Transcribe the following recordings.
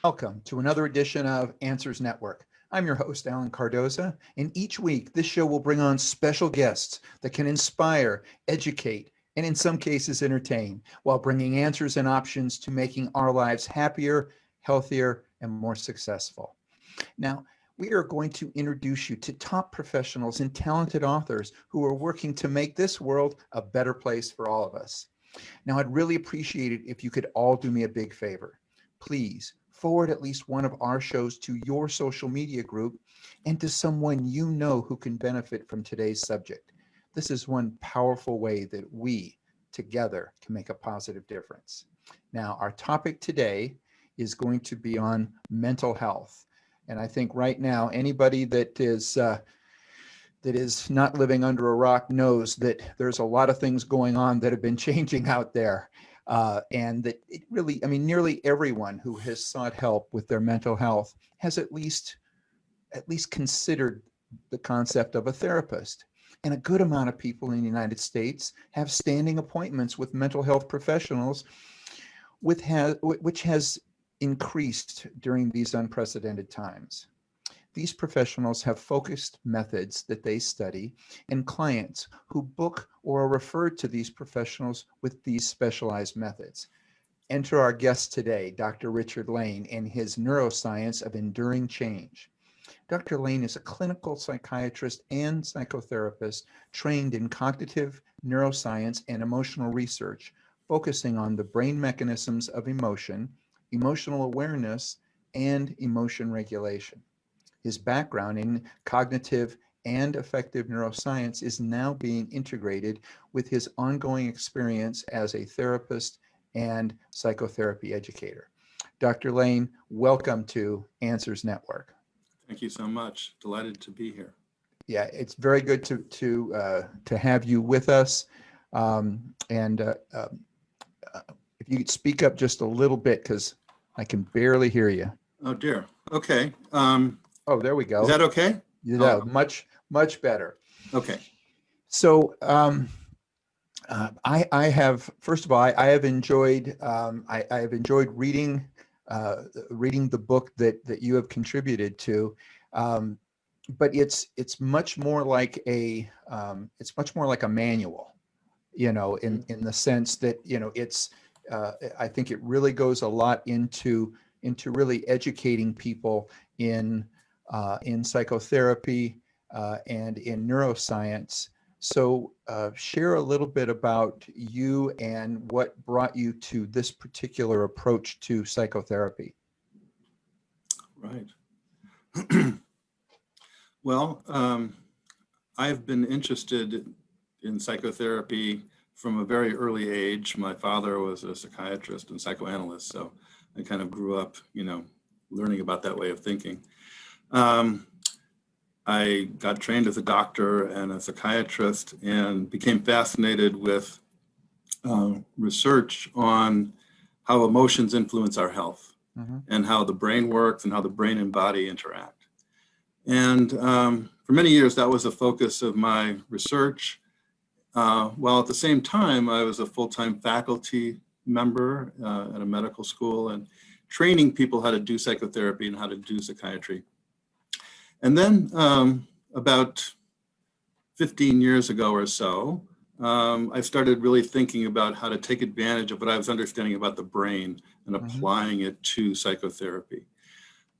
Welcome to another edition of Answers Network. I'm your host, Alan Cardoza, and each week this show will bring on special guests that can inspire, educate, and in some cases entertain, while bringing answers and options to making our lives happier, healthier, and more successful. Now, we are going to introduce you to top professionals and talented authors who are working to make this world a better place for all of us. Now, I'd really appreciate it if you could all do me a big favor. Please forward at least one of our shows to your social media group and to someone you know who can benefit from today's subject. This is one powerful way that we together can make a positive difference. Now, our topic today is going to be on mental health. And I think right now, anybody that is not living under a rock knows that there's a lot of things going on that have been changing out there. And that it really, nearly everyone who has sought help with their mental health has at least considered the concept of a therapist. And a good amount of people in the United States have standing appointments with mental health professionals, which has increased during these unprecedented times. These professionals have focused methods that they study and clients who book or are referred to these professionals with these specialized methods. Enter our guest today, Dr. Richard Lane, and his Neuroscience of Enduring Change. Dr. Lane is a clinical psychiatrist and psychotherapist trained in cognitive neuroscience and emotional research, focusing on the brain mechanisms of emotion, emotional awareness, and emotion regulation. His background in cognitive and affective neuroscience is now being integrated with his ongoing experience as a therapist and psychotherapy educator. Dr. Lane, welcome to Answers Network. Thank you so much. Delighted to be here. Yeah, it's very good to have you with us. If you could speak up just a little bit, because I can barely hear you. Oh dear. Okay. Oh, there we go. Is that okay? Yeah, much better. Okay. So I have, first of all, I have enjoyed I have enjoyed reading the book that you have contributed to, but it's much more like a manual, in the sense that it's I think it really goes a lot into really educating people in psychotherapy and in neuroscience. So share a little bit about you and what brought you to this particular approach to psychotherapy. Right. Well, I've been interested in psychotherapy from a very early age. My father was a psychiatrist and psychoanalyst, so I kind of grew up, learning about that way of thinking. I got trained as a doctor and a psychiatrist and became fascinated with research on how emotions influence our health, and how the brain works and how the brain and body interact. And for many years, that was the focus of my research, while at the same time, I was a full-time faculty member at a medical school and training people how to do psychotherapy and how to do psychiatry. And then about 15 years ago or so, I started really thinking about how to take advantage of what I was understanding about the brain and applying it to psychotherapy.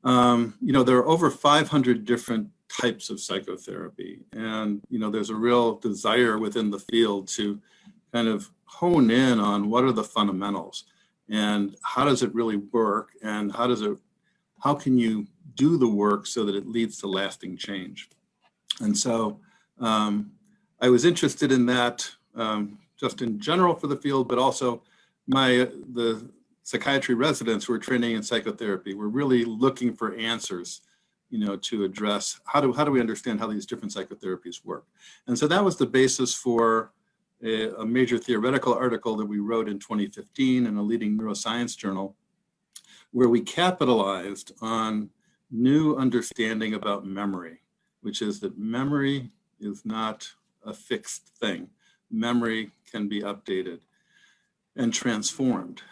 There are over 500 different types of psychotherapy. And, there's a real desire within the field to kind of hone in on what are the fundamentals and how does it really work and how can you do the work so that it leads to lasting change. And so I was interested in that just in general for the field, but also the psychiatry residents who are training in psychotherapy were really looking for answers, to address how do we understand how these different psychotherapies work. And so that was the basis for a major theoretical article that we wrote in 2015 in a leading neuroscience journal, where we capitalized on new understanding about memory, which is that memory is not a fixed thing. Memory can be updated and transformed.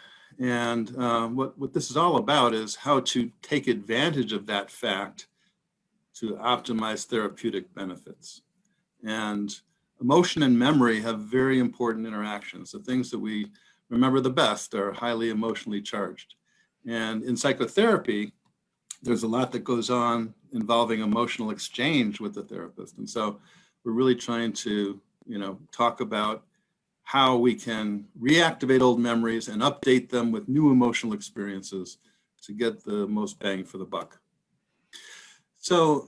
And what this is all about is how to take advantage of that fact to optimize therapeutic benefits. And emotion and memory have very important interactions. The things that we remember the best are highly emotionally charged. And in psychotherapy, there's a lot that goes on involving emotional exchange with the therapist. And so we're really trying to, talk about how we can reactivate old memories and update them with new emotional experiences to get the most bang for the buck. So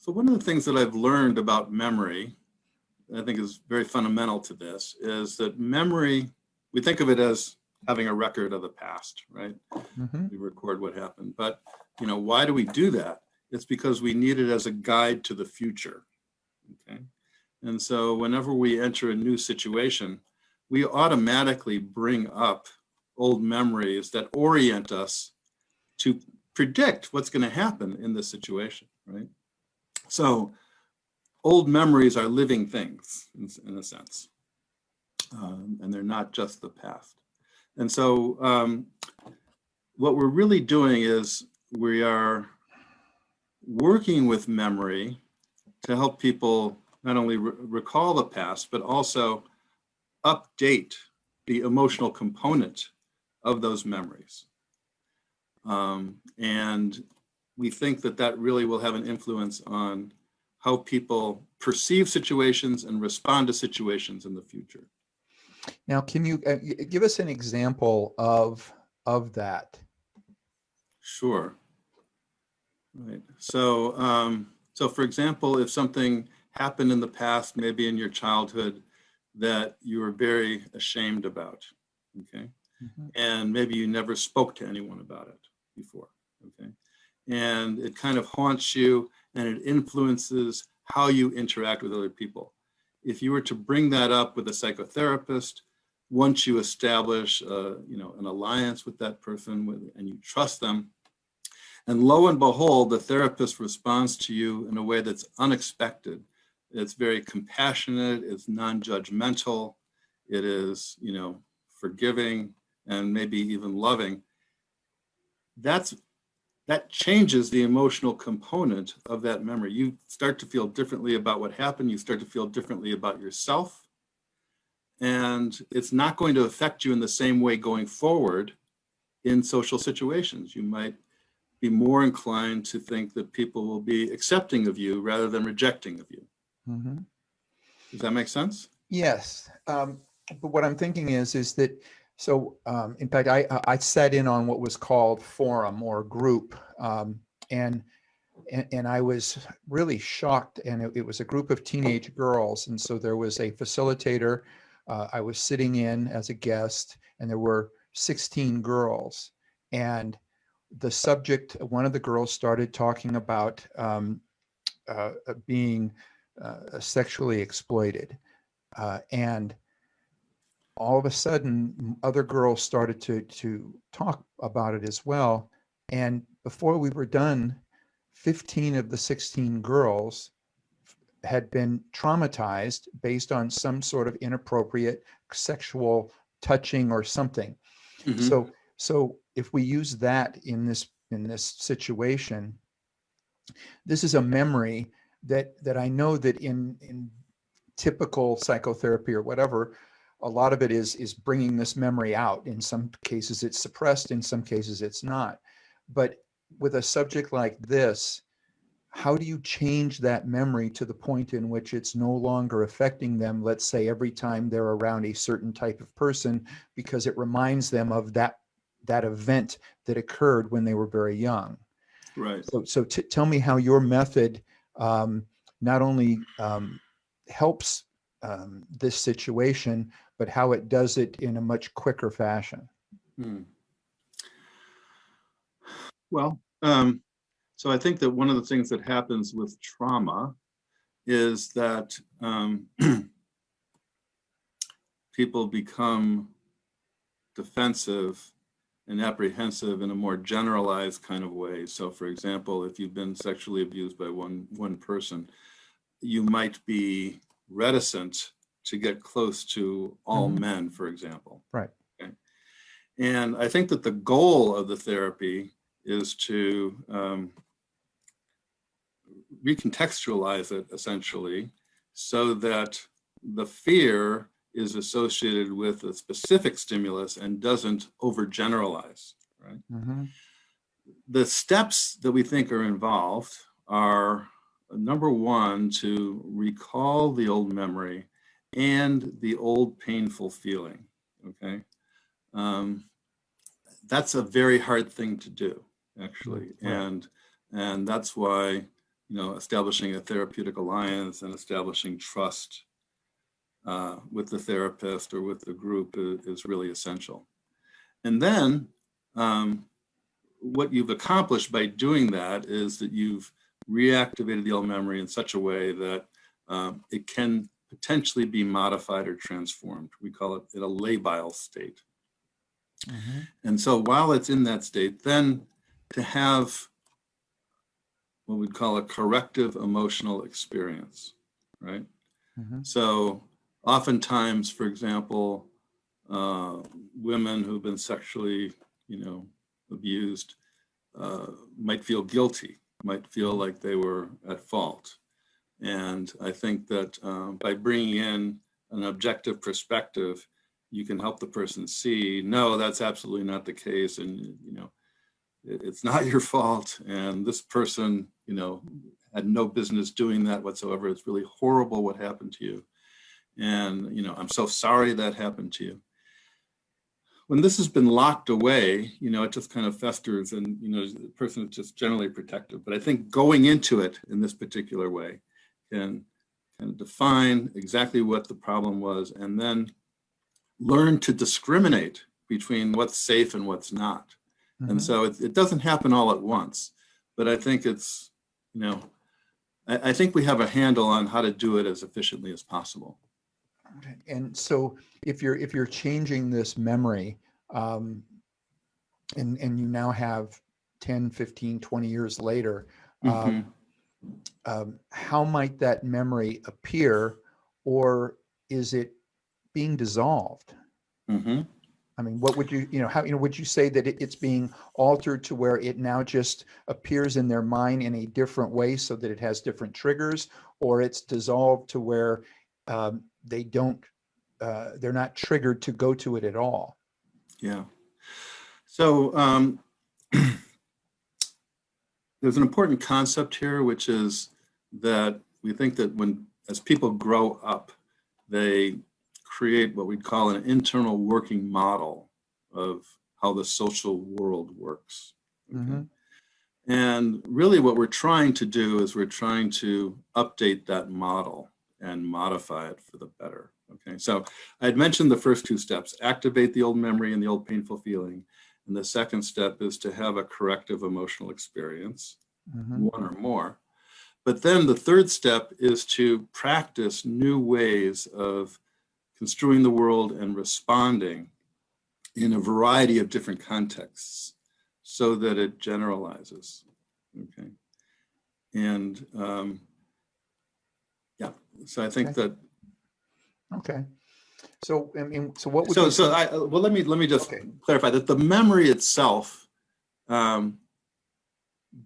one of the things that I've learned about memory, I think is very fundamental to this, is that memory, we think of it as having a record of the past, right? Mm-hmm. We record what happened. But, why do we do that? It's because we need it as a guide to the future, okay? And so whenever we enter a new situation, we automatically bring up old memories that orient us to predict what's going to happen in this situation, right? So old memories are living things in a sense, and they're not just the past. And so what we're really doing is we are working with memory to help people not only recall the past, but also update the emotional component of those memories. And we think that really will have an influence on how people perceive situations and respond to situations in the future. Now, can you give us an example of that? Sure. Right. So for example, if something happened in the past, maybe in your childhood, that you were very ashamed about, okay? Mm-hmm. And maybe you never spoke to anyone about it before, okay? And it kind of haunts you and it influences how you interact with other people. If you were to bring that up with a psychotherapist, once you establish, an alliance with that person and you trust them, and lo and behold, the therapist responds to you in a way that's unexpected. It's very compassionate, it's non-judgmental, it is, forgiving and maybe even loving. That changes the emotional component of that memory. You start to feel differently about what happened, you start to feel differently about yourself, and it's not going to affect you in the same way going forward in social situations. You might be more inclined to think that people will be accepting of you rather than rejecting of you. Mm-hmm. Does that make sense? Yes. But what I'm thinking is that, so in fact, I sat in on what was called forum or group, and I was really shocked. And it was a group of teenage girls. And so there was a facilitator. I was sitting in as a guest, and there were 16 girls. And the subject, one of the girls started talking about being sexually exploited. And all of a sudden, other girls started to talk about it as well. And before we were done, 15 of the 16 girls had been traumatized based on some sort of inappropriate sexual touching or something. Mm-hmm. So if we use that in this situation, this is a memory that I know that in typical psychotherapy or whatever, a lot of it is bringing this memory out. In some cases it's suppressed, in some cases it's not. But with a subject like this, how do you change that memory to the point in which it's no longer affecting them, let's say every time they're around a certain type of person, because it reminds them of that event that occurred when they were very young? Right. So tell me how your method not only helps this situation, but how it does it in a much quicker fashion. Well, so I think that one of the things that happens with trauma is that people become defensive and apprehensive in a more generalized kind of way. So for example, if you've been sexually abused by one person, you might be reticent to get close to all mm-hmm. men, for example. Right. Okay. And I think that the goal of the therapy is to recontextualize it essentially so that the fear is associated with a specific stimulus and doesn't overgeneralize, right? Mm-hmm. The steps that we think are involved are, number one, to recall the old memory and the old painful feeling, okay? That's a very hard thing to do, actually. Right. And that's why, establishing a therapeutic alliance and establishing trust with the therapist or with the group is really essential. And then what you've accomplished by doing that is that you've reactivated the old memory in such a way that it can potentially be modified or transformed. We call it in a labile state. Mm-hmm. And so while it's in that state, then to have what we'd call a corrective emotional experience, right? Mm-hmm. So oftentimes, for example, women who've been sexually, abused might feel guilty, might feel like they were at fault. And I think that by bringing in an objective perspective, you can help the person see, no, that's absolutely not the case. And, it's not your fault. And this person, had no business doing that whatsoever. It's really horrible what happened to you. And, I'm so sorry that happened to you. When this has been locked away, it just kind of festers and, the person is just generally protective. But I think going into it in this particular way can kind of define exactly what the problem was and then learn to discriminate between what's safe and what's not. Mm-hmm. And so it doesn't happen all at once, but I think it's, I think we have a handle on how to do it as efficiently as possible. Okay. And so if you're changing this memory, and you now have 10, 15, 20 years later, how might that memory appear, or is it being dissolved? Mm-hmm. I mean, what would you, how, would you say that it's being altered to where it now just appears in their mind in a different way so that it has different triggers, or it's dissolved to where they don't, they're not triggered to go to it at all? Yeah. So there's an important concept here, which is that we think that as people grow up, they create what we'd call an internal working model of how the social world works. Okay? Mm-hmm. And really what we're trying to do is we're trying to update that model and modify it for the better. Okay, so I had mentioned the first two steps: activate the old memory and the old painful feeling. And the second step is to have a corrective emotional experience, Mm-hmm. one or more. But then the third step is to practice new ways of construing the world and responding in a variety of different contexts so that it generalizes. Okay. And so I think that. Okay. So, I mean, so what would let me just clarify that the memory itself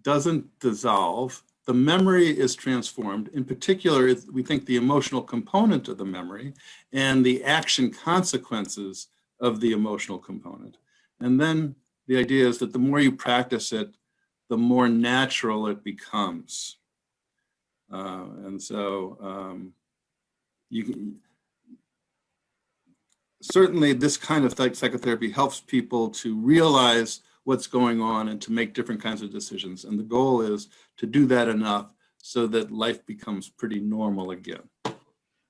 doesn't dissolve. The memory is transformed. In particular, we think the emotional component of the memory and the action consequences of the emotional component. And then the idea is that the more you practice it, the more natural it becomes. And so you can, certainly this kind of psychotherapy helps people to realize what's going on and to make different kinds of decisions. And the goal is to do that enough so that life becomes pretty normal again.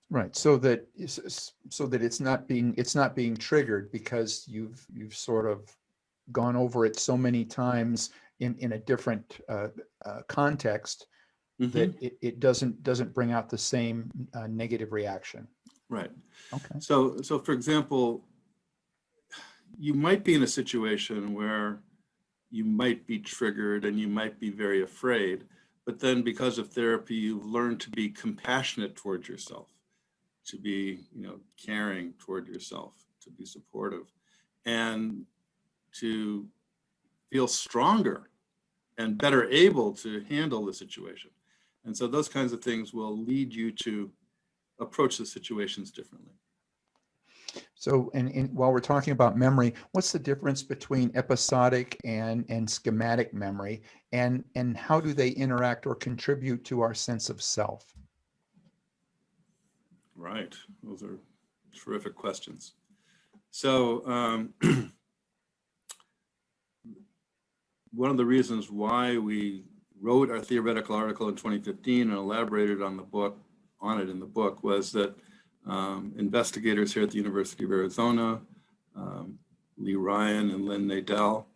Right. So that it's not being triggered because you've sort of gone over it so many times in a different context that it doesn't bring out the same negative reaction. Right. Okay. So for example, you might be in a situation where you might be triggered and you might be very afraid, but then because of therapy, you've learned to be compassionate towards yourself, to be, caring toward yourself, to be supportive. And to feel stronger and better able to handle the situation. And so those kinds of things will lead you to approach the situations differently. So, and while we're talking about memory, what's the difference between episodic and schematic memory, and how do they interact or contribute to our sense of self? Right. Those are terrific questions. So one of the reasons why we wrote our theoretical article in 2015 and elaborated on it in the book was that investigators here at the University of Arizona, Lee Ryan and Lynn Nadell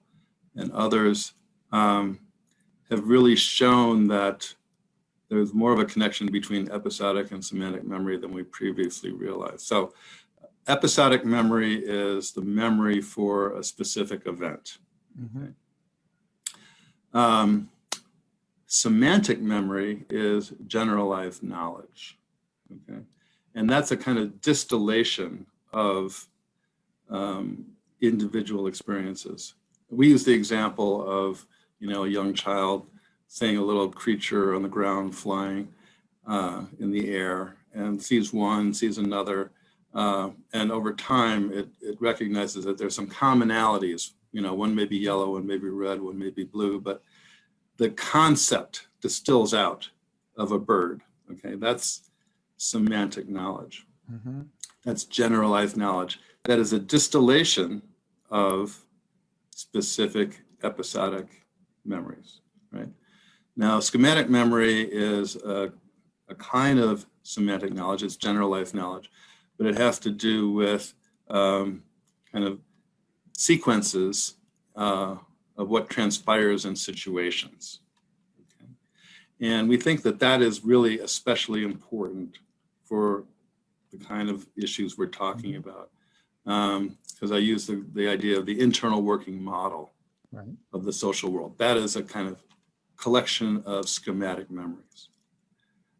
and others have really shown that there's more of a connection between episodic and semantic memory than we previously realized. So episodic memory is the memory for a specific event. Mm-hmm. Okay. Semantic memory is generalized knowledge. Okay. And that's a kind of distillation of individual experiences. We use the example of, a young child seeing a little creature on the ground flying in the air and sees one, sees another, and over time it recognizes that there's some commonalities. One may be yellow, one may be red, one may be blue, but the concept distills out of a bird. Okay, that's semantic knowledge. Mm-hmm. That's generalized knowledge. That is a distillation of specific episodic memories, right? Now, schematic memory is a kind of semantic knowledge. It's generalized knowledge, but it has to do with kind of sequences of what transpires in situations. Okay? And we think that that is really especially important for the kind of issues we're talking about. Because I use the idea of the internal working model Right. of the social world. That is a kind of collection of schematic memories.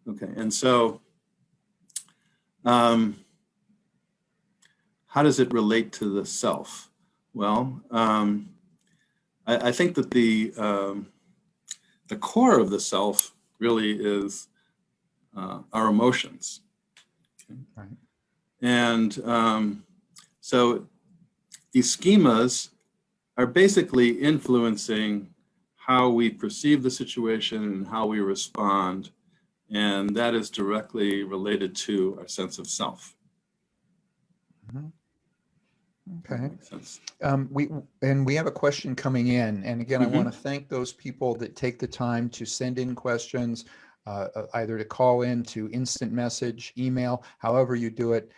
Okay, and so how does it relate to the self? Well, I think that the core of the self really is our emotions. Okay? Right. And so these schemas are basically influencing how we perceive the situation and how we respond. And that is directly related to our sense of self. Mm-hmm. Okay. Makes sense. We have a question coming in, and again, Mm-hmm. I want to thank those people that take the time to send in questions, either to call in, to instant message, email, however you do it.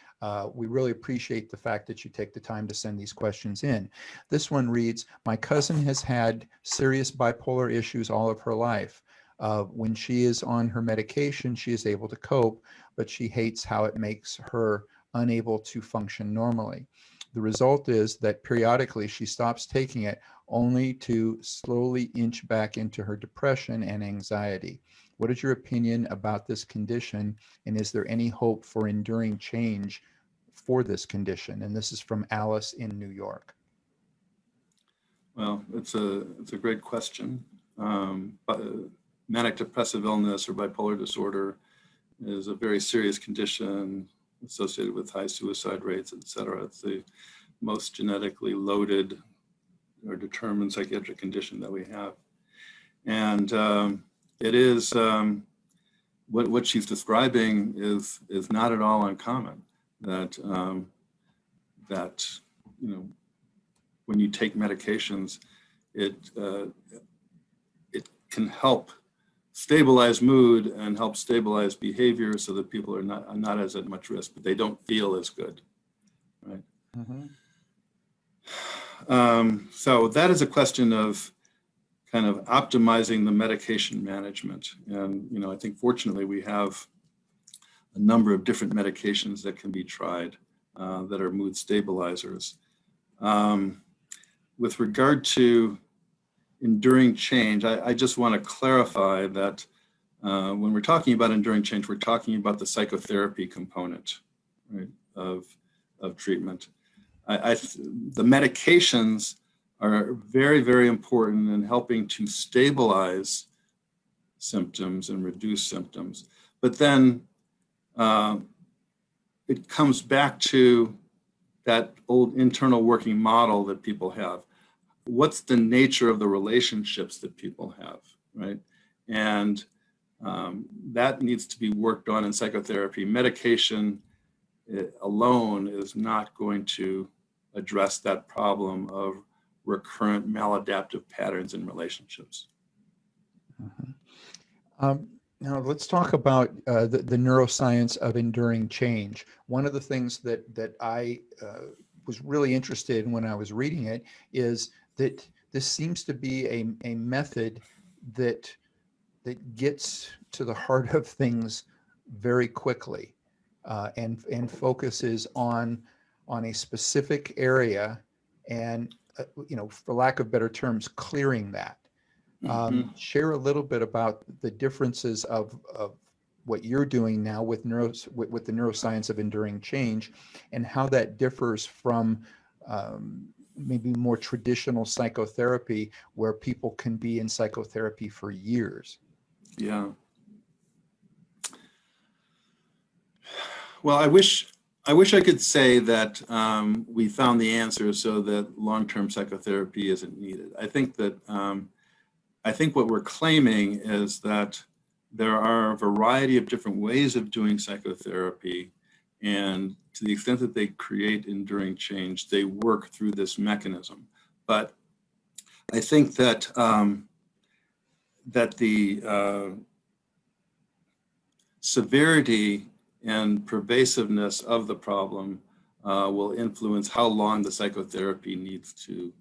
We really appreciate the fact that you take the time to send these questions in. This one reads, my cousin has had serious bipolar issues all of her life. When she is on her medication, she is able to cope, but she hates how it makes her unable to function normally. The result is that periodically she stops taking it, only to slowly inch back into her depression and anxiety. What is your opinion about this condition, and is there any hope for enduring change for this condition? And this is from Alice in New York. Well, it's a great question. But manic depressive illness or bipolar disorder is a very serious condition associated with high suicide rates, et cetera. It's the most genetically loaded or determined psychiatric condition that we have. And it is, what she's describing is not at all uncommon. That when you take medications, it can help stabilize mood and help stabilize behavior so that people are not as at much risk, but they don't feel as good, right? Mm-hmm. So that is a question of kind of optimizing the medication management. And, I think fortunately we have a number of different medications that can be tried that are mood stabilizers. With regard to enduring change, I just want to clarify that when we're talking about enduring change, we're talking about the psychotherapy component, right, of treatment. The medications are very, very important in helping to stabilize symptoms and reduce symptoms. But then it comes back to that old internal working model that people have. What's the nature of the relationships that people have, right? And that needs to be worked on in psychotherapy. Medication alone is not going to address that problem of recurrent maladaptive patterns in relationships. Now let's talk about the neuroscience of enduring change. One of the things that I was really interested in when I was reading it is that this seems to be a method that gets to the heart of things very quickly, and focuses on a specific area, and for lack of better terms, clearing that. Share a little bit about the differences of what you're doing now with the neuroscience of enduring change, and how that differs from maybe more traditional psychotherapy, where people can be in psychotherapy for years. Yeah. Well, I wish I could say that we found the answer so that long-term psychotherapy isn't needed. I think what we're claiming is that there are a variety of different ways of doing psychotherapy, and to the extent that they create enduring change, they work through this mechanism. But I think that the severity and pervasiveness of the problem will influence how long the psychotherapy needs to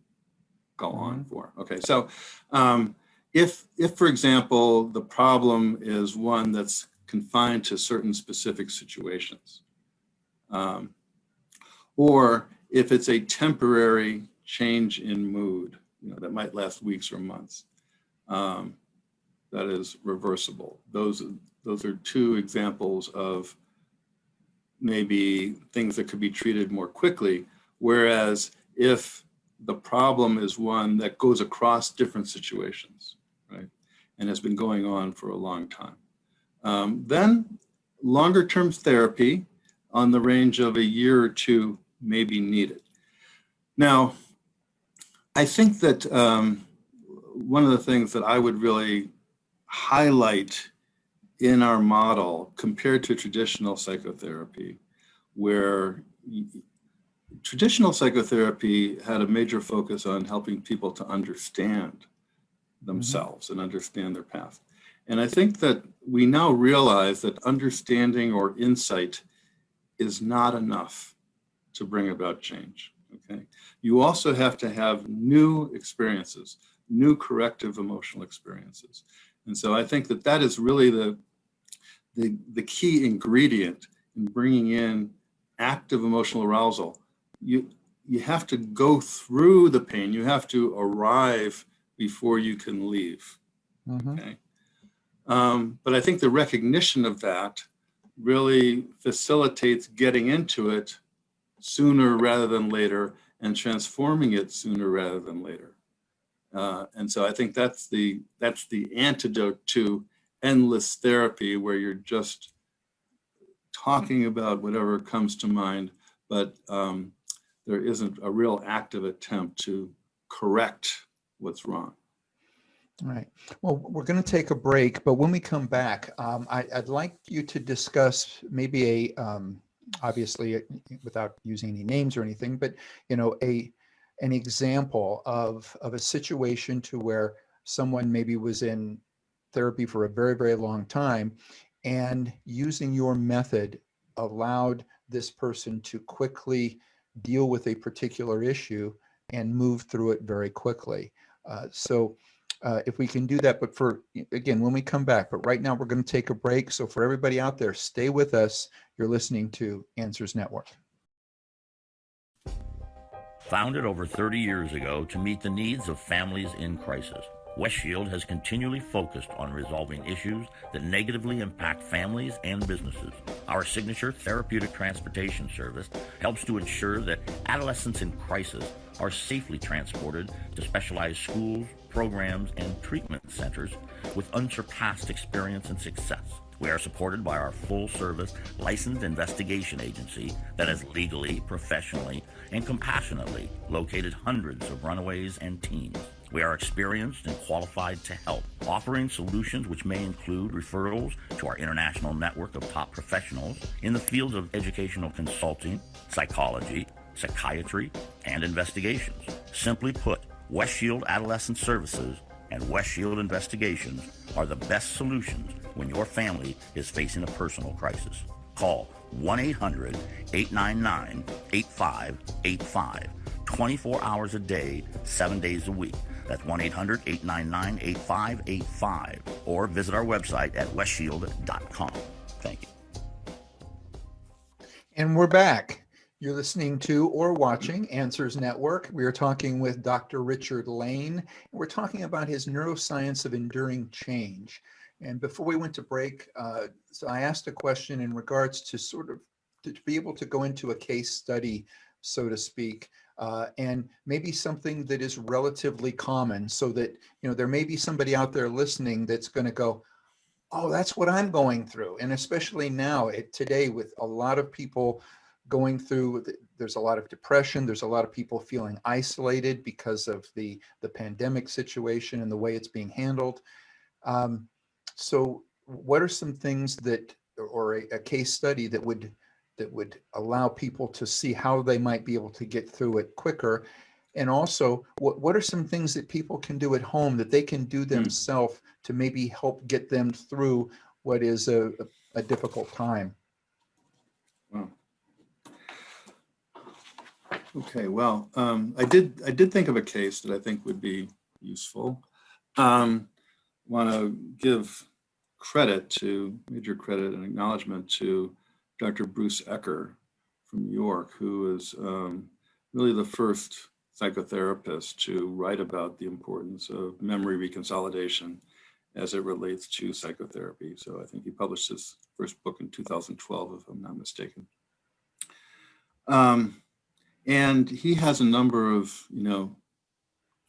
go on for. Okay, so if for example, the problem is one that's confined to certain specific situations, or if it's a temporary change in mood, that might last weeks or months, that is reversible. Those are two examples of maybe things that could be treated more quickly. Whereas if the problem is one that goes across different situations, right, and has been going on for a long time, then longer term therapy on the range of a year or two may be needed. Now, I think that one of the things that I would really highlight in our model compared to traditional psychotherapy, where traditional psychotherapy had a major focus on helping people to understand themselves and understand their path. And I think that we now realize that understanding or insight is not enough to bring about change, okay? You also have to have new experiences, new corrective emotional experiences. And so I think that is really the key ingredient in bringing in active emotional arousal. You have to go through the pain. You have to arrive before you can leave. Okay. But I think the recognition of that really facilitates getting into it sooner rather than later, and transforming it sooner rather than later. And so I think that's the antidote to endless therapy, where you're just talking about whatever comes to mind, but there isn't a real active attempt to correct what's wrong. All right. Well, we're going to take a break, but when we come back, I'd like you to discuss maybe obviously without using any names or anything, but an example of a situation to where someone maybe was in therapy for a very, very long time, and using your method allowed this person to quickly deal with a particular issue and move through it very quickly. So if we can do that, but again, when we come back, but right now we're going to take a break. So for everybody out there, stay with us. You're listening to Answers Network. Founded over 30 years ago to meet the needs of families in crisis, West Shield has continually focused on resolving issues that negatively impact families and businesses. Our signature therapeutic transportation service helps to ensure that adolescents in crisis are safely transported to specialized schools, programs, and treatment centers with unsurpassed experience and success. We are supported by our full-service licensed investigation agency that has legally, professionally, and compassionately located hundreds of runaways and teens. We are experienced and qualified to help, offering solutions which may include referrals to our international network of top professionals in the fields of educational consulting, psychology, psychiatry, and investigations. Simply put, West Shield Adolescent Services and West Shield Investigations are the best solutions when your family is facing a personal crisis. Call 1-800-899-8585, 24 hours a day, 7 days a week. That's 1-800-899-8585, or visit our website at westshield.com. Thank you. And we're back. You're listening to or watching Answers Network. We are talking with Dr. Richard Lane. We're talking about his Neuroscience of Enduring Change. And before we went to break, so I asked a question in regards to sort of to be able to go into a case study, so to speak, and maybe something that is relatively common, so that, you know, there may be somebody out there listening that's going to go, oh, that's what I'm going through. And especially now, today, with a lot of people going through, there's a lot of depression, there's a lot of people feeling isolated because of the pandemic situation and the way it's being handled. So what are some things that, or a case study that would allow people to see how they might be able to get through it quicker? And also, what are some things that people can do at home that they can do themselves to maybe help get them through what is a difficult time? Wow. Okay, well, I did think of a case that I think would be useful. Want to give major credit and acknowledgement to Dr. Bruce Ecker from New York, who is really the first psychotherapist to write about the importance of memory reconsolidation as it relates to psychotherapy. So I think he published his first book in 2012, if I'm not mistaken. And he has a number of,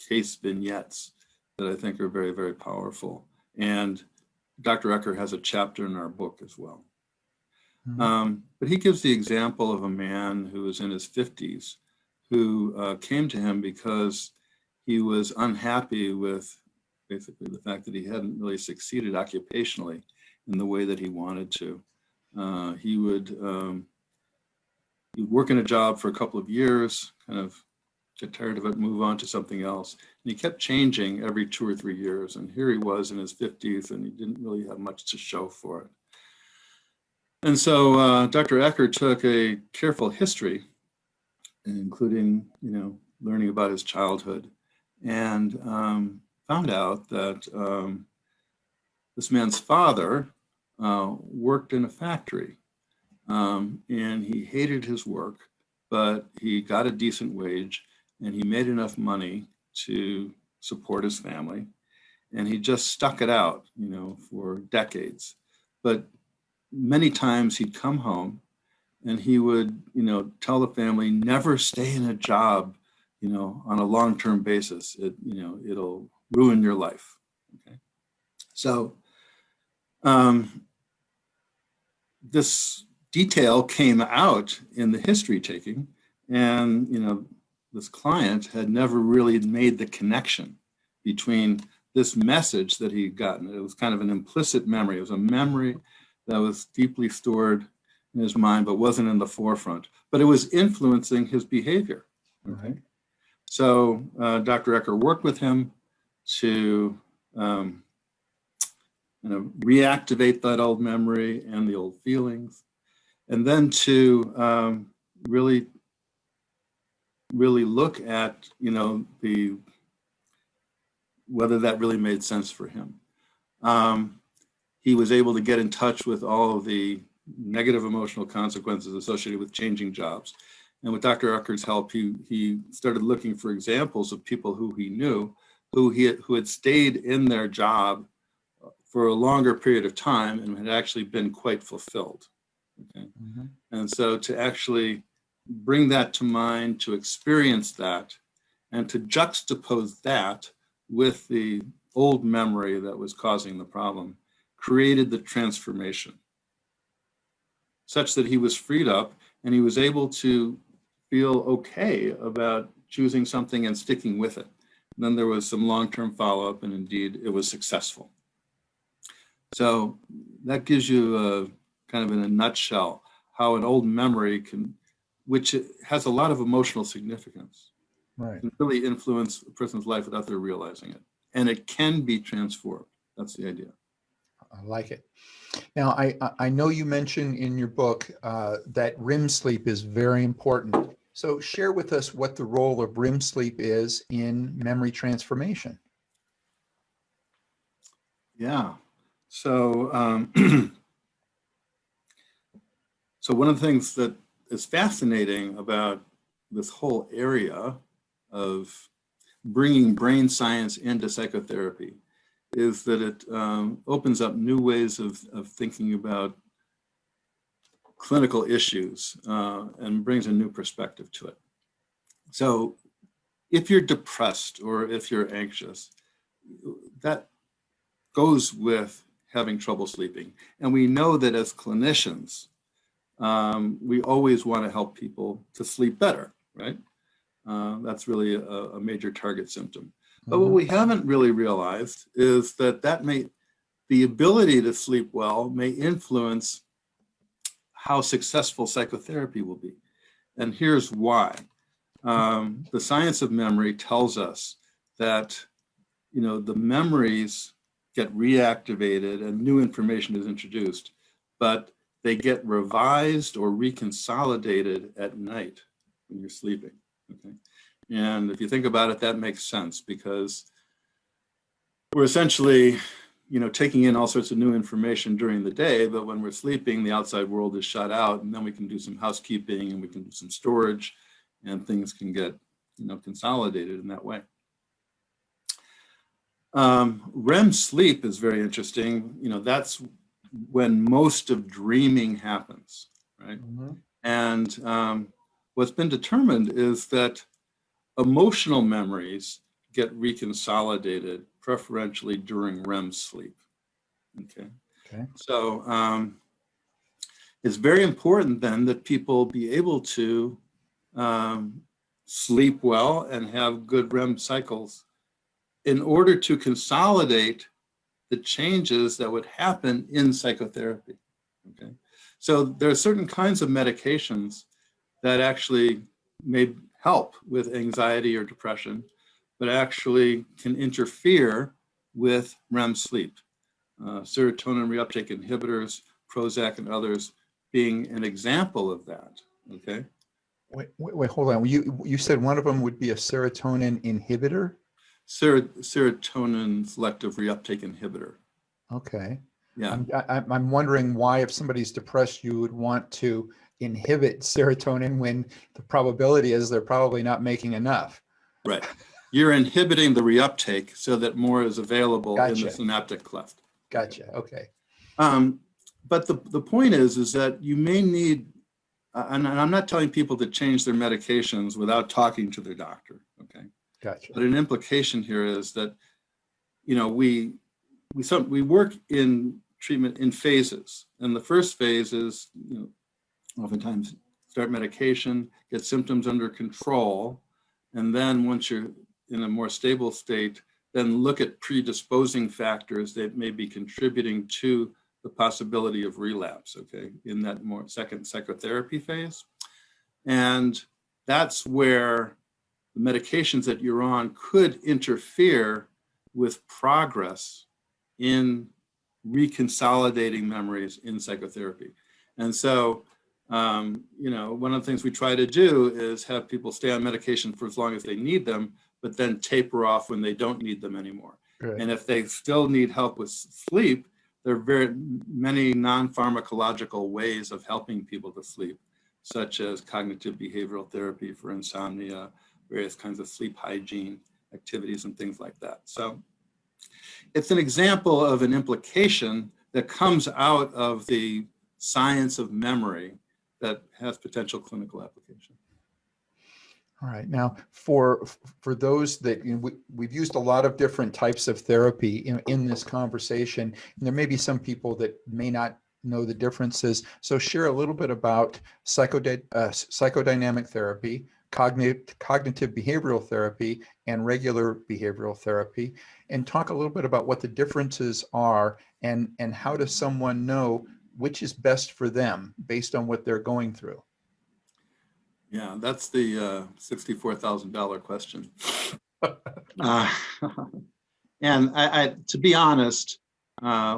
case vignettes that I think are very, very powerful. And Dr. Ecker has a chapter in our book as well. Mm-hmm. But he gives the example of a man who was in his 50s who came to him because he was unhappy with basically the fact that he hadn't really succeeded occupationally in the way that he wanted to. He would work in a job for a couple of years, kind of get tired of it, move on to something else. And he kept changing every 2 or 3 years. And here he was in his 50s, and he didn't really have much to show for it. And so Dr. Ecker took a careful history, including, learning about his childhood, and found out that this man's father worked in a factory. And he hated his work, but he got a decent wage and he made enough money to support his family. And he just stuck it out, for decades. But many times he'd come home and he would, tell the family, never stay in a job, on a long-term basis. It'll ruin your life. Okay. So this detail came out in the history taking, and this client had never really made the connection between this message that he'd gotten. It was kind of an implicit memory. It was a memory that was deeply stored in his mind, but wasn't in the forefront. But it was influencing his behavior. Okay, so Dr. Ecker worked with him to reactivate that old memory and the old feelings. And then to really look at, whether that really made sense for him. He was able to get in touch with all of the negative emotional consequences associated with changing jobs. And with Dr. Ecker's help, he started looking for examples of people who he knew, who had stayed in their job for a longer period of time and had actually been quite fulfilled. Okay. Mm-hmm. And so to actually bring that to mind, to experience that, and to juxtapose that with the old memory that was causing the problem created the transformation, such that he was freed up and he was able to feel okay about choosing something and sticking with it. And then there was some long-term follow-up, and indeed it was successful. So that gives you a kind of in a nutshell how an old memory can, which has a lot of emotional significance, Right. can really influence a person's life without their realizing it. And it can be transformed. That's the idea. I like it. Now, I know you mentioned in your book that REM sleep is very important. So share with us what the role of REM sleep is in memory transformation. Yeah. So, so one of the things that is fascinating about this whole area of bringing brain science into psychotherapy is that it opens up new ways of thinking about clinical issues and brings a new perspective to it. So if you're depressed or if you're anxious, that goes with having trouble sleeping. And we know that as clinicians, we always want to help people to sleep better, right? That's really a major target symptom. But what we haven't really realized is that the ability to sleep well may influence how successful psychotherapy will be. And here's why. The science of memory tells us that, the memories get reactivated and new information is introduced, but they get revised or reconsolidated at night when you're sleeping, okay? And if you think about it, that makes sense because we're essentially, taking in all sorts of new information during the day, but when we're sleeping, the outside world is shut out, and then we can do some housekeeping and we can do some storage, and things can get, consolidated in that way. REM sleep is very interesting. That's when most of dreaming happens, right? And what's been determined is that emotional memories get reconsolidated preferentially during REM sleep. Okay. So it's very important then that people be able to sleep well and have good REM cycles in order to consolidate the changes that would happen in psychotherapy. Okay. So there are certain kinds of medications that actually may help with anxiety or depression, but actually can interfere with REM sleep. Serotonin reuptake inhibitors, Prozac and others being an example of that, okay? Wait, hold on. You said one of them would be a serotonin inhibitor? Serotonin selective reuptake inhibitor. Okay. Yeah. I'm wondering why, if somebody's depressed, you would want to inhibit serotonin when the probability is they're probably not making enough. Right. You're inhibiting the reuptake so that more is available in the synaptic cleft. Gotcha. Okay. But the point is that you may need, and I'm not telling people to change their medications without talking to their doctor. Okay. Gotcha. But an implication here is that, we work in treatment in phases, and the first phase is, oftentimes start medication, get symptoms under control, and then once you're in a more stable state, then look at predisposing factors that may be contributing to the possibility of relapse, okay, in that more second psychotherapy phase. And that's where the medications that you're on could interfere with progress in reconsolidating memories in psychotherapy. And so, one of the things we try to do is have people stay on medication for as long as they need them, but then taper off when they don't need them anymore. Good. And if they still need help with sleep, there are very many non-pharmacological ways of helping people to sleep, such as cognitive behavioral therapy for insomnia, various kinds of sleep hygiene activities and things like that. So it's an example of an implication that comes out of the science of memory that has potential clinical application. All right. Now, for those that we've used a lot of different types of therapy in this conversation, and there may be some people that may not know the differences. So, share a little bit about psychodynamic therapy, cognitive behavioral therapy, and regular behavioral therapy, and talk a little bit about what the differences are, and how does someone know which is best for them based on what they're going through. Yeah, that's the $64,000 question. And I, to be honest,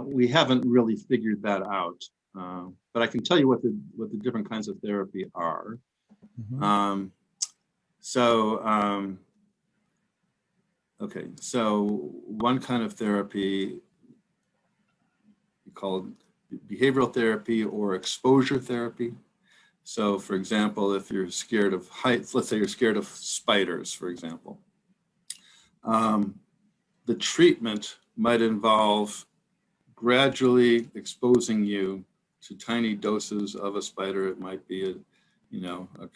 we haven't really figured that out. But I can tell you what the different kinds of therapy are. Mm-hmm. Okay, so one kind of therapy called behavioral therapy or exposure therapy. So, for example, if you're scared of heights, let's say you're scared of spiders, for example, the treatment might involve gradually exposing you to tiny doses of a spider. It might be a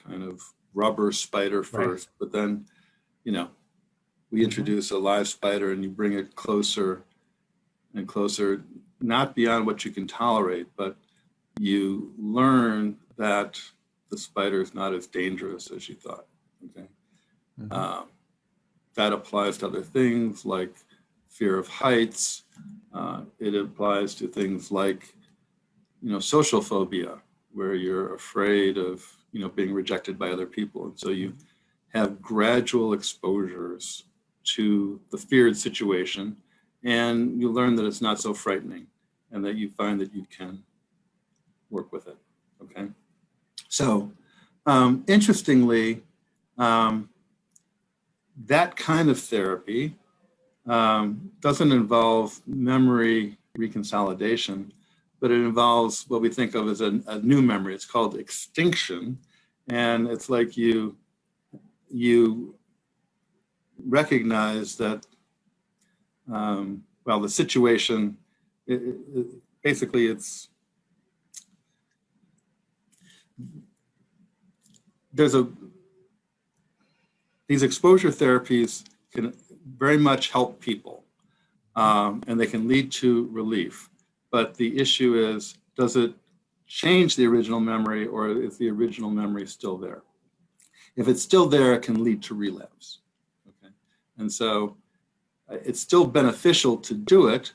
kind of rubber spider first, right. But then, we introduce a live spider and you bring it closer and closer, not beyond what you can tolerate, but you learn that the spider is not as dangerous as you thought. Okay, that applies to other things like fear of heights. It applies to things like, social phobia, where you're afraid of, being rejected by other people, and so you have gradual exposures to the feared situation, and you learn that it's not so frightening, and that you find that you can work with it. Okay. So, interestingly, that kind of therapy doesn't involve memory reconsolidation, but it involves what we think of as a new memory. It's called extinction, and it's like you recognize that, the situation, basically it's, these exposure therapies can very much help people, and they can lead to relief. But the issue is, does it change the original memory, or is the original memory still there? If it's still there, it can lead to relapse. Okay, and so it's still beneficial to do it,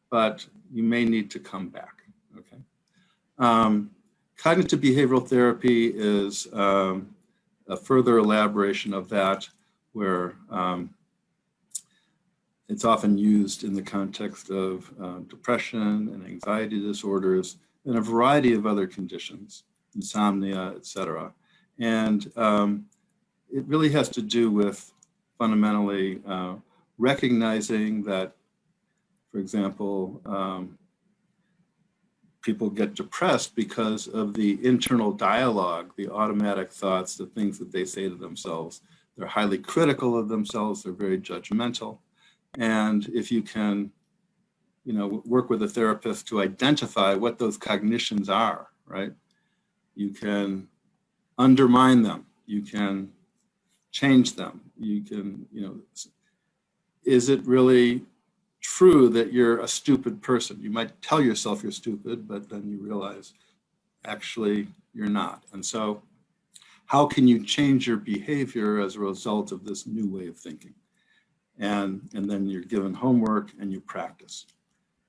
but you may need to come back. Okay. Cognitive behavioral therapy is a further elaboration of that, where it's often used in the context of depression and anxiety disorders and a variety of other conditions, insomnia, et cetera. And it really has to do with fundamentally recognizing that, for example, people get depressed because of the internal dialogue, the automatic thoughts, the things that they say to themselves. They're highly critical of themselves, they're very judgmental. And if you can, work with a therapist to identify what those cognitions are, right? You can undermine them, you can change them, you can, is it really true that you're a stupid person? You might tell yourself you're stupid, but then you realize actually you're not. And so how can you change your behavior as a result of this new way of thinking? And then you're given homework and you practice.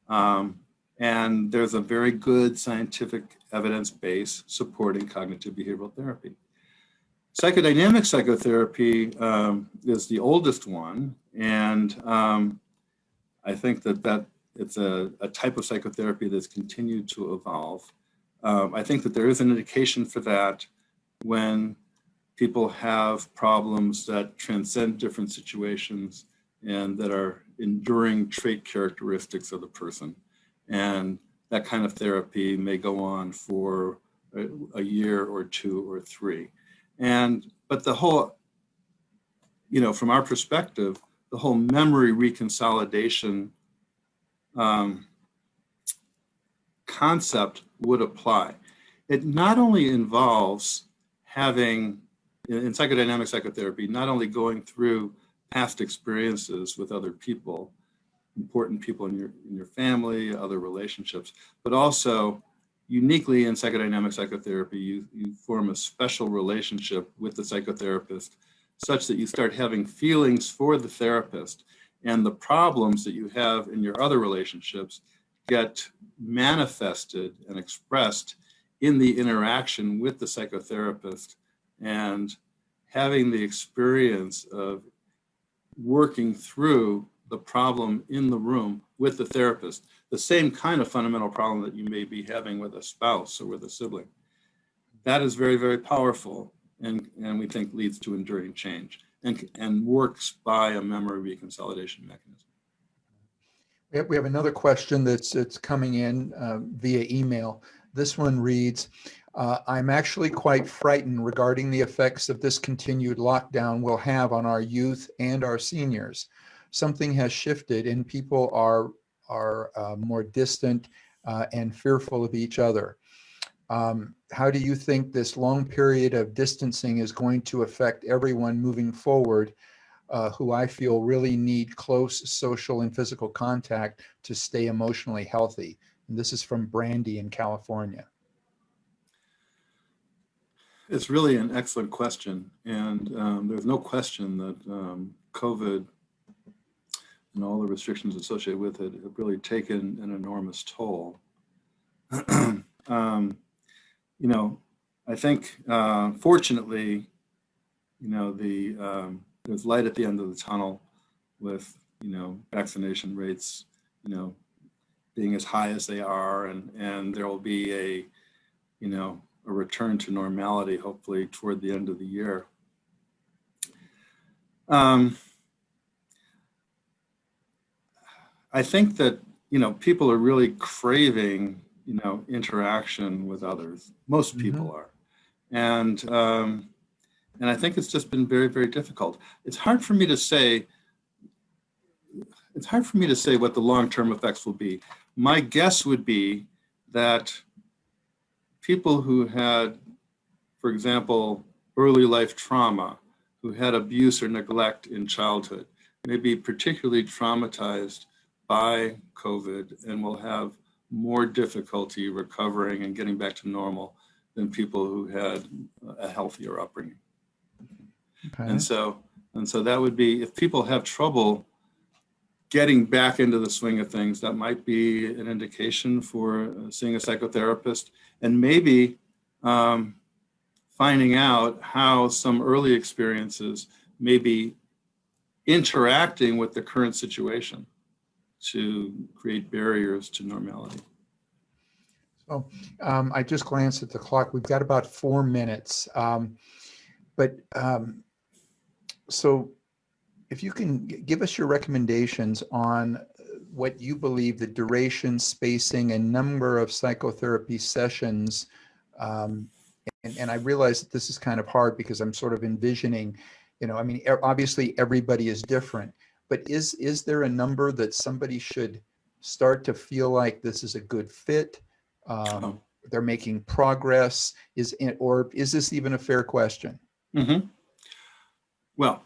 And there's a very good scientific evidence base supporting cognitive behavioral therapy. Psychodynamic psychotherapy is the oldest one, and I think that it's a type of psychotherapy that's continued to evolve. I think that there is an indication for that when people have problems that transcend different situations and that are enduring trait characteristics of the person. And that kind of therapy may go on for a year or two or three. But the whole, from our perspective, the whole memory reconsolidation concept would apply. It not only involves having in psychodynamic psychotherapy, not only going through past experiences with other people, important people in your family, other relationships, but also uniquely in psychodynamic psychotherapy, you form a special relationship with the psychotherapist such that you start having feelings for the therapist, and the problems that you have in your other relationships get manifested and expressed in the interaction with the psychotherapist, and having the experience of working through the problem in the room with the therapist, the same kind of fundamental problem that you may be having with a spouse or with a sibling. That is very, very powerful, and we think leads to enduring change and works by a memory reconsolidation mechanism. We have another question that's coming in via email. This one reads, I'm actually quite frightened regarding the effects of this continued lockdown will have on our youth and our seniors. Something has shifted and people are more distant and fearful of each other. How do you think this long period of distancing is going to affect everyone moving forward, who I feel really need close social and physical contact to stay emotionally healthy? And this is from Brandy in California. It's really an excellent question. And there's no question that COVID and all the restrictions associated with it have really taken an enormous toll. I think, fortunately, there's light at the end of the tunnel with, vaccination rates, being as high as they are, and there will be a return to normality, hopefully toward the end of the year. I think that, people are really craving, interaction with others. Most people are. And I think it's just been very, very difficult. It's hard for me to say what the long-term effects will be. My guess would be that people who had, for example, early life trauma, who had abuse or neglect in childhood, may be particularly traumatized by COVID and will have more difficulty recovering and getting back to normal than people who had a healthier upbringing. Okay. And so that would be, if people have trouble getting back into the swing of things, that might be an indication for seeing a psychotherapist, and maybe finding out how some early experiences may be interacting with the current situation to create barriers to normality. So I just glanced at the clock. We've got about 4 minutes. So if you can give us your recommendations on what you believe the duration, spacing, and number of psychotherapy sessions, and I realize that this is kind of hard because I'm sort of envisioning, obviously everybody is different, but is there a number that somebody should start to feel like this is a good fit? They're making progress, or is this even a fair question? Mm-hmm. Well,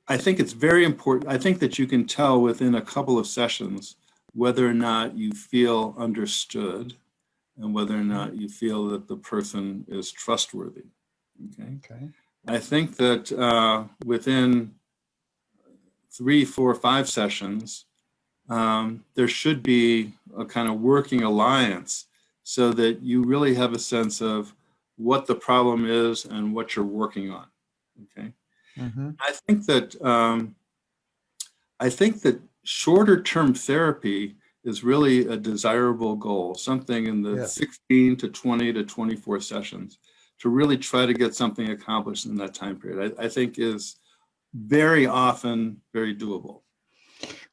I think it's very important. I think that you can tell within a couple of sessions whether or not you feel understood and whether or not you feel that the person is trustworthy. Okay. I think that within 3, 4, 5 sessions, there should be a kind of working alliance so that you really have a sense of what the problem is and what you're working on. Okay. Mm-hmm. I think that shorter term therapy is really a desirable goal, something in the 16 to 20 to 24 sessions to really try to get something accomplished in that time period. I think is very often very doable.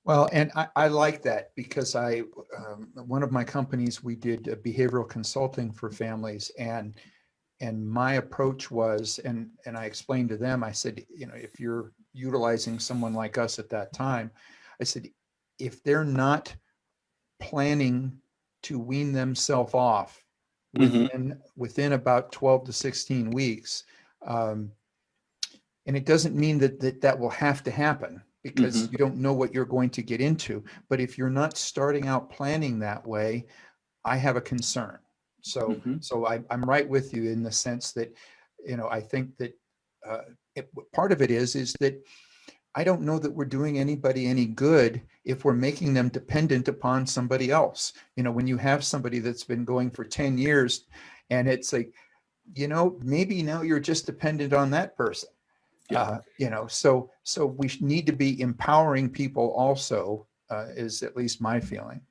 Well, and I like that because one of my companies, we did behavioral consulting for families, and my approach was, and I explained to them, I said, if you're utilizing someone like us at that time, I said, if they're not planning to wean themselves off within about 12 to 16 weeks, And it doesn't mean that will have to happen, because Mhm. you don't know what you're going to get into. But if you're not starting out planning that way, I have a concern. So, Mhm. I'm right with you in the sense that, I think that part of it is that I don't know that we're doing anybody any good if we're making them dependent upon somebody else. When you have somebody that's been going for 10 years and it's like, maybe now you're just dependent on that person. Yeah. So we need to be empowering people also, is at least my feeling.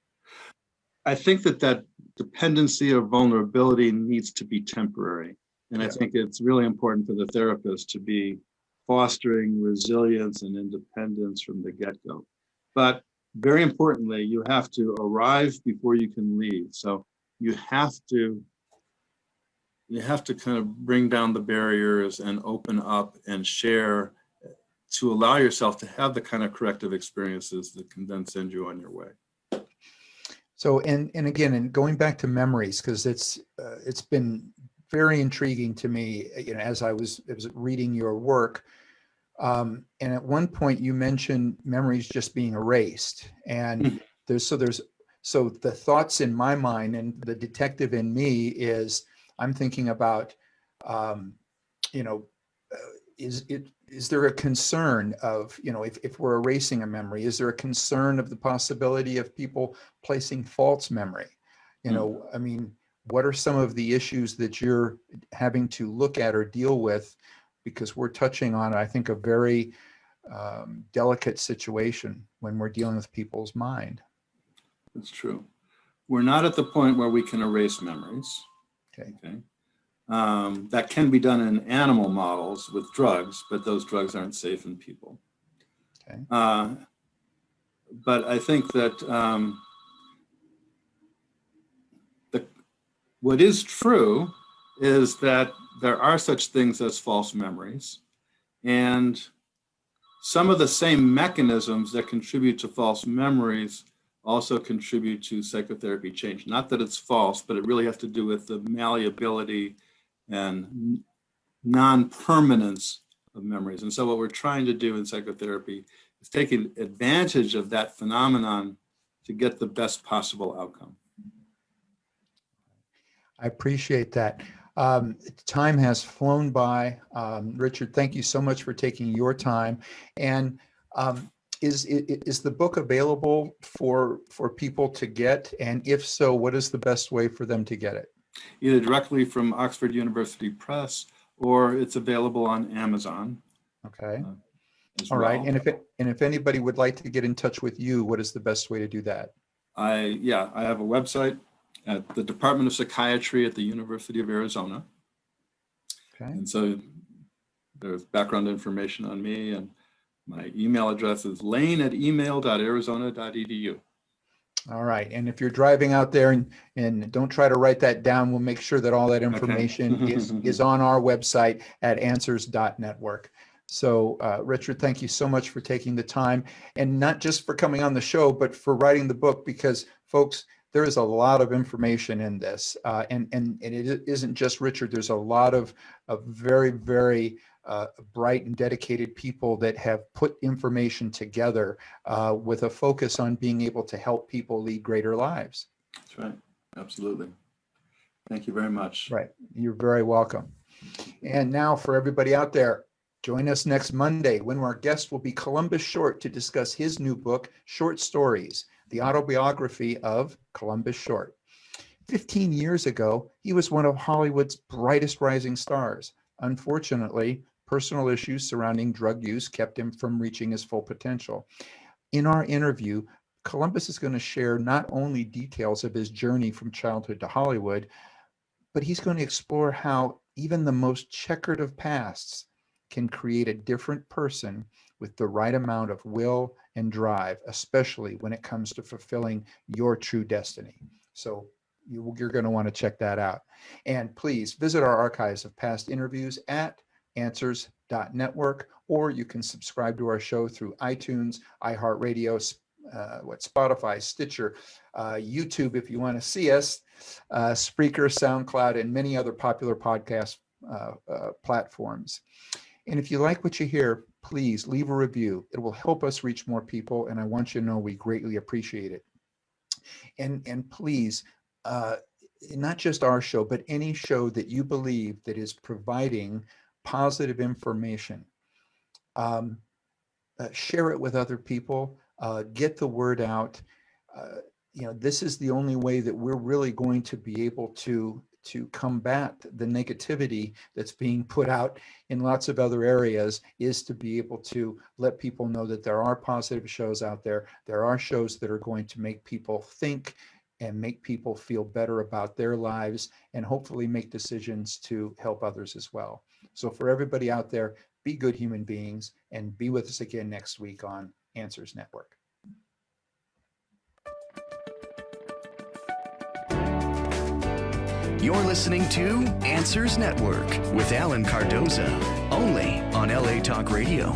I think that dependency or vulnerability needs to be temporary. And I Yeah. think it's really important for the therapist to be fostering resilience and independence from the get-go. But very importantly, you have to arrive before you can leave. So you have to kind of bring down the barriers and open up and share to allow yourself to have the kind of corrective experiences that can then send you on your way. So, and again, and going back to memories, because it's been very intriguing to me, as I was reading your work. And at one point you mentioned memories just being erased, and there's the thoughts in my mind and the detective in me is I'm thinking about, you know, is there a concern of, if we're erasing a memory, is there a concern of the possibility of people placing false memory? I mean, what are some of the issues that you're having to look at or deal with? Because we're touching on, I think, a very delicate situation when we're dealing with people's mind. That's true. We're not at the point where we can erase memories. Okay. That can be done in animal models with drugs, but those drugs aren't safe in people. Okay. But I think that what is true is that there are such things as false memories, and some of the same mechanisms that contribute to false memories also contribute to psychotherapy change. Not that it's false, but it really has to do with the malleability and non-permanence of memories. And so what we're trying to do in psychotherapy is taking advantage of that phenomenon to get the best possible outcome. I appreciate that. Time has flown by. Richard, thank you so much for taking your time. And is the book available for people to get? And if so, what is the best way for them to get it? Either directly from Oxford University Press, or it's available on Amazon. Okay. All right. And if anybody would like to get in touch with you, what is the best way to do that? I have a website at the Department of Psychiatry at the University of Arizona. Okay. And so there's background information on me, and my email address is lane@email.arizona.edu. All right. And if you're driving out there and don't try to write that down, we'll make sure that all that information is on our website at answers.network. So, Richard, thank you so much for taking the time, and not just for coming on the show, but for writing the book, because folks, there is a lot of information in this. And it isn't just Richard. There's a lot of very, very bright and dedicated people that have put information together with a focus on being able to help people lead greater lives. That's right. Absolutely. Thank you very much. Right. You're very welcome. And now for everybody out there, join us next Monday when our guest will be Columbus Short to discuss his new book, Short Stories, the autobiography of Columbus Short. 15 years ago, he was one of Hollywood's brightest rising stars. Unfortunately, personal issues surrounding drug use kept him from reaching his full potential. In our interview, Columbus is going to share not only details of his journey from childhood to Hollywood, but he's going to explore how even the most checkered of pasts can create a different person with the right amount of will and drive, especially when it comes to fulfilling your true destiny. So you're going to want to check that out. And please visit our archives of past interviews at answers.network, or you can subscribe to our show through iTunes, iHeartRadio, Spotify, Stitcher, YouTube if you want to see us, Spreaker, SoundCloud, and many other popular podcast platforms. And if you like what you hear, please leave a review. It will help us reach more people, and I want you to know we greatly appreciate it. And please, not just our show, but any show that you believe that is providing positive information, share it with other people, get the word out. This is the only way that we're really going to be able to combat the negativity that's being put out in lots of other areas, is to be able to let people know that there are positive shows out there. There are shows that are going to make people think and make people feel better about their lives, and hopefully make decisions to help others as well. So for everybody out there, be good human beings, and be with us again next week on Answers Network. You're listening to Answers Network with Alan Cardoza, only on LA Talk Radio.